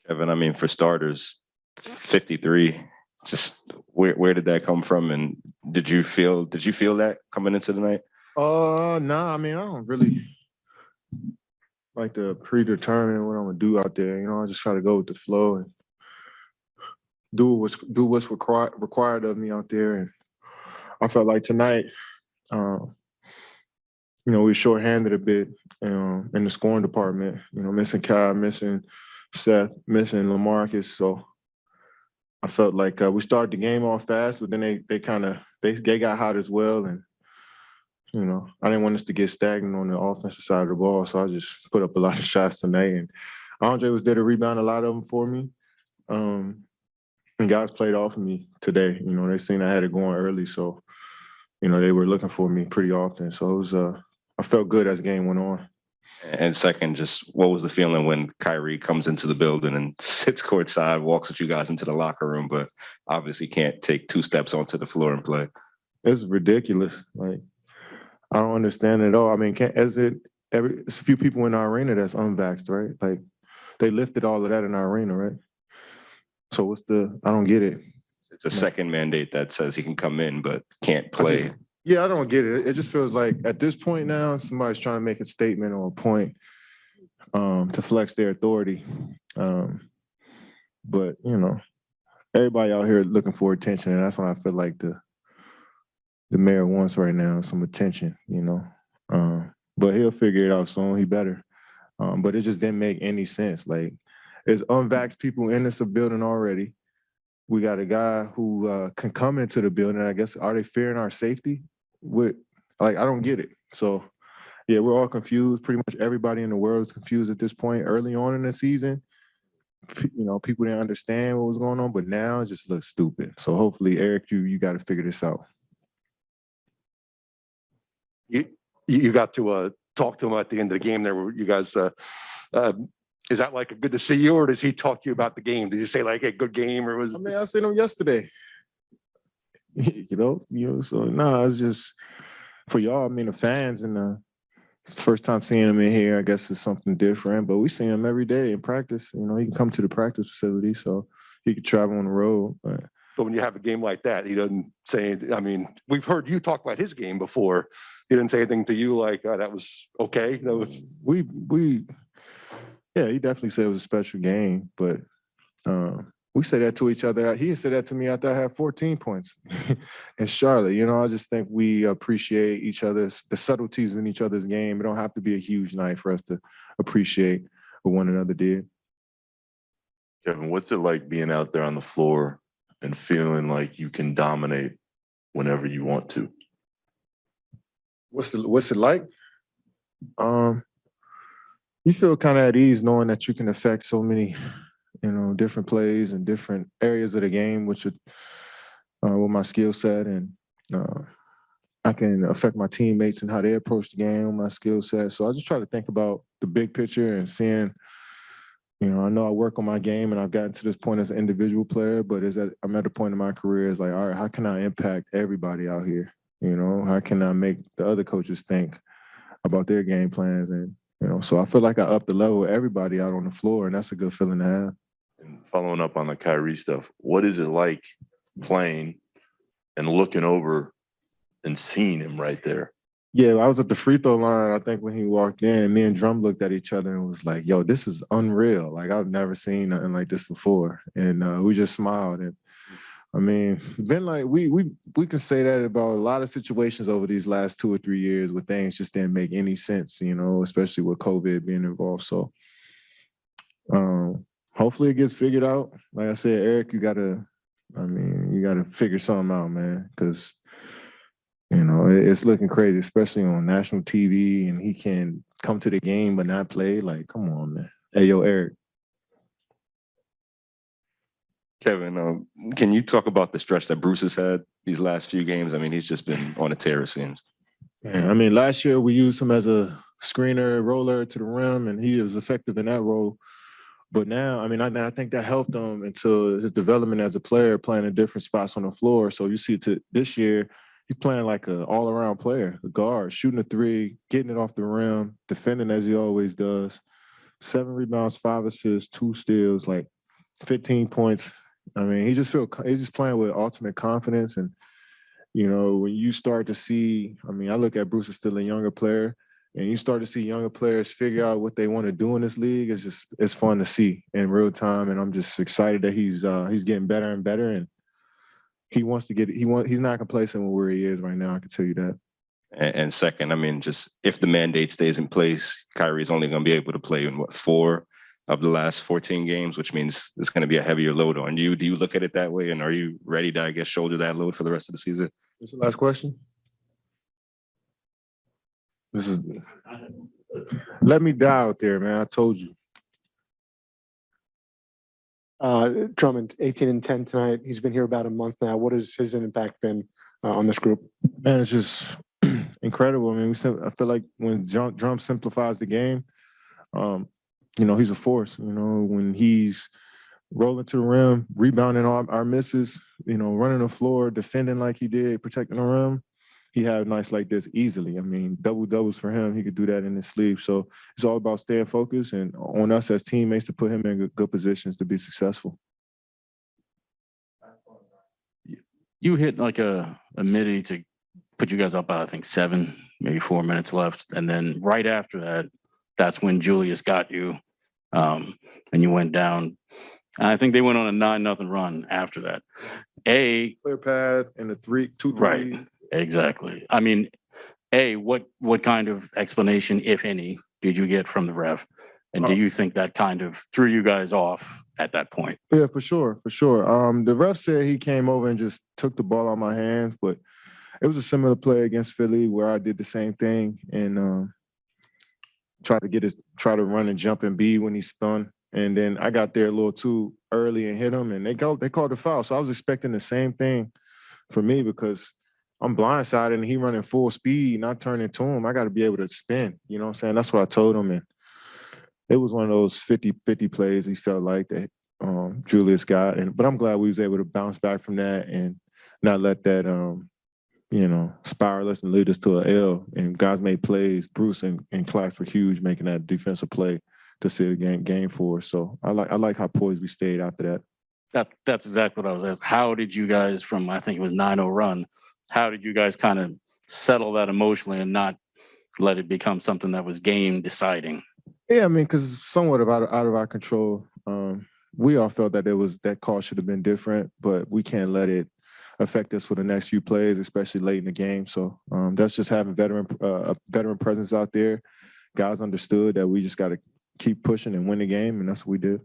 Kevin, I mean, for starters, 53. Just where did that come from? And did you feel that coming into the night? No, I mean, I don't really like to predetermine what I'm gonna do out there. You know, I just try to go with the flow and do what's required of me out there. And I felt like tonight, we were shorthanded a bit in the scoring department. You know, missing Kai, missing Seth, missing LaMarcus. So I felt like we started the game off fast, but then they got hot as well. And I didn't want us to get stagnant on the offensive side of the ball, so I just put up a lot of shots tonight. And Andre was there to rebound a lot of them for me. And guys played off of me today. You know, they seen I had it going early, so they were looking for me pretty often. So it was I felt good as the game went on. And second, just what was the feeling when Kyrie comes into the building and sits courtside, walks with you guys into the locker room, but obviously can't take 2 steps onto the floor and play? It's ridiculous. Like, I don't understand it at all. I mean, it's a few people in our arena that's unvaxxed, right? Like, they lifted all of that in our arena, right? So I don't get it. It's a second mandate that says he can come in but can't play. I don't get it. It just feels like at this point now, somebody's trying to make a statement or a point to flex their authority. But, everybody out here looking for attention, and that's what I feel like the mayor wants right now, some attention, But he'll figure it out soon. He better. But it just didn't make any sense. Like, there's unvaxxed people in this building already. We got a guy who can come into the building. I guess, are they fearing our safety? I don't get it. So, yeah, we're all confused. Pretty much everybody in the world is confused at this point. Early on in the season, people didn't understand what was going on, but now it just looks stupid. So hopefully, Eric, you got to figure this out. You got to talk to him at the end of the game there. Where you guys, is that like a good to see you, or does he talk to you about the game? Did he say like a good game, or was? I mean, I seen him yesterday. So it's just for y'all. I mean, the fans and the first time seeing him in here, I guess it's something different. But we see him every day in practice. He can come to the practice facility, so he could travel on the road. But when you have a game like that, he doesn't say. I mean, we've heard you talk about his game before. He didn't say anything to you like that was okay. That was yeah. He definitely said it was a special game, but. We say that to each other. He said that to me after I had 14 points in Charlotte. I just think we appreciate each other's, the subtleties in each other's game. It don't have to be a huge night for us to appreciate what one another did. Kevin, what's it like being out there on the floor and feeling like you can dominate whenever you want to? What's it like? You feel kind of at ease knowing that you can affect so many different plays and different areas of the game, which would, with my skill set, and I can affect my teammates and how they approach the game with my skill set. So I just try to think about the big picture and seeing, I know I work on my game and I've gotten to this point as an individual player, but I'm at a point in my career is like, all right, how can I impact everybody out here? How can I make the other coaches think about their game plans? And, so I feel like I upped the level of everybody out on the floor, and that's a good feeling to have. And following up on the Kyrie stuff, what is it like playing and looking over and seeing him right there? Yeah, I was at the free throw line, I think, when he walked in, and me and Drum looked at each other and was like, yo, this is unreal. Like, I've never seen nothing like this before. And we just smiled. And I mean, been like, we can say that about a lot of situations over these last 2 or 3 years where things just didn't make any sense, especially with COVID being involved. So hopefully it gets figured out. Like I said, Eric, you gotta figure something out, man, because it's looking crazy, especially on national TV, and he can come to the game but not play. Like, come on, man. Hey, yo, Eric. Kevin, can you talk about the stretch that Bruce has had these last few games? I mean, he's just been on a tear, it seems. Yeah, I mean, last year we used him as a screener, roller to the rim, and he is effective in that role. But now, I mean, I think that helped him into his development as a player, playing in different spots on the floor. So you see this year, he's playing like an all-around player, a guard, shooting a three, getting it off the rim, defending as he always does. 7 rebounds, 5 assists, 2 steals. Like, 15 points. I mean, he's just playing with ultimate confidence. And, you know, when you start to see, I mean, I look at Bruce as still a younger player, and you start to see younger players figure out what they want to do in this league. It's fun to see in real time. And I'm just excited that he's getting better and better. And he's not complacent with where he is right now. I can tell you that. And second, I mean, just if the mandate stays in place, Kyrie's only going to be able to play in 4 of the last 14 games, which means it's going to be a heavier load on you. Do you look at it that way? And are you ready to, I guess, shoulder that load for the rest of the season? What's the last question? Let me die out there, man. I told you. Drummond, 18 and 10 tonight. He's been here about a month now. What has his impact been on this group? Man, it's just incredible. I mean, I feel like when Drum simplifies the game, you know, he's a force. You know, when he's rolling to the rim, rebounding our misses, you know, running the floor, defending like he did, protecting the rim, he had nights like this easily. I mean, double-doubles for him. He could do that in his sleep. So it's all about staying focused and on us as teammates to put him in good positions to be successful. You hit like a midi to put you guys up by, I think, 7, maybe 4 minutes left. And then right after that, that's when Julius got you. And you went down. And I think they went on a 9-0 run after that. Clear path and a 2-3. Right. Exactly. I mean, what kind of explanation, if any, did you get from the ref? And do you think that kind of threw you guys off at that point? Yeah, for sure. The ref said he came over and just took the ball out of my hands, but it was a similar play against Philly where I did the same thing and try to run and jump and be when he spun. And then I got there a little too early and hit him, and they called the foul. So I was expecting the same thing for me because I'm blindsided and he running full speed, not turning to him. I got to be able to spin. You know what I'm saying? That's what I told him. And it was one of those 50-50 plays he felt like that Julius got. But I'm glad we was able to bounce back from that and not let that, spiral us and lead us to an L. And guys made plays. Bruce and Clax were huge making that defensive play to see the game for us. So I like how poised we stayed after that. That's exactly what I was asking. How did you guys from, I think it was 9-0 run, how did you guys kind of settle that emotionally and not let it become something that was game deciding? Yeah, I mean, because it's somewhat out of our control. We all felt that that call should have been different, but we can't let it affect us for the next few plays, especially late in the game. So that's just having a veteran presence out there. Guys understood that we just got to keep pushing and win the game, and that's what we did.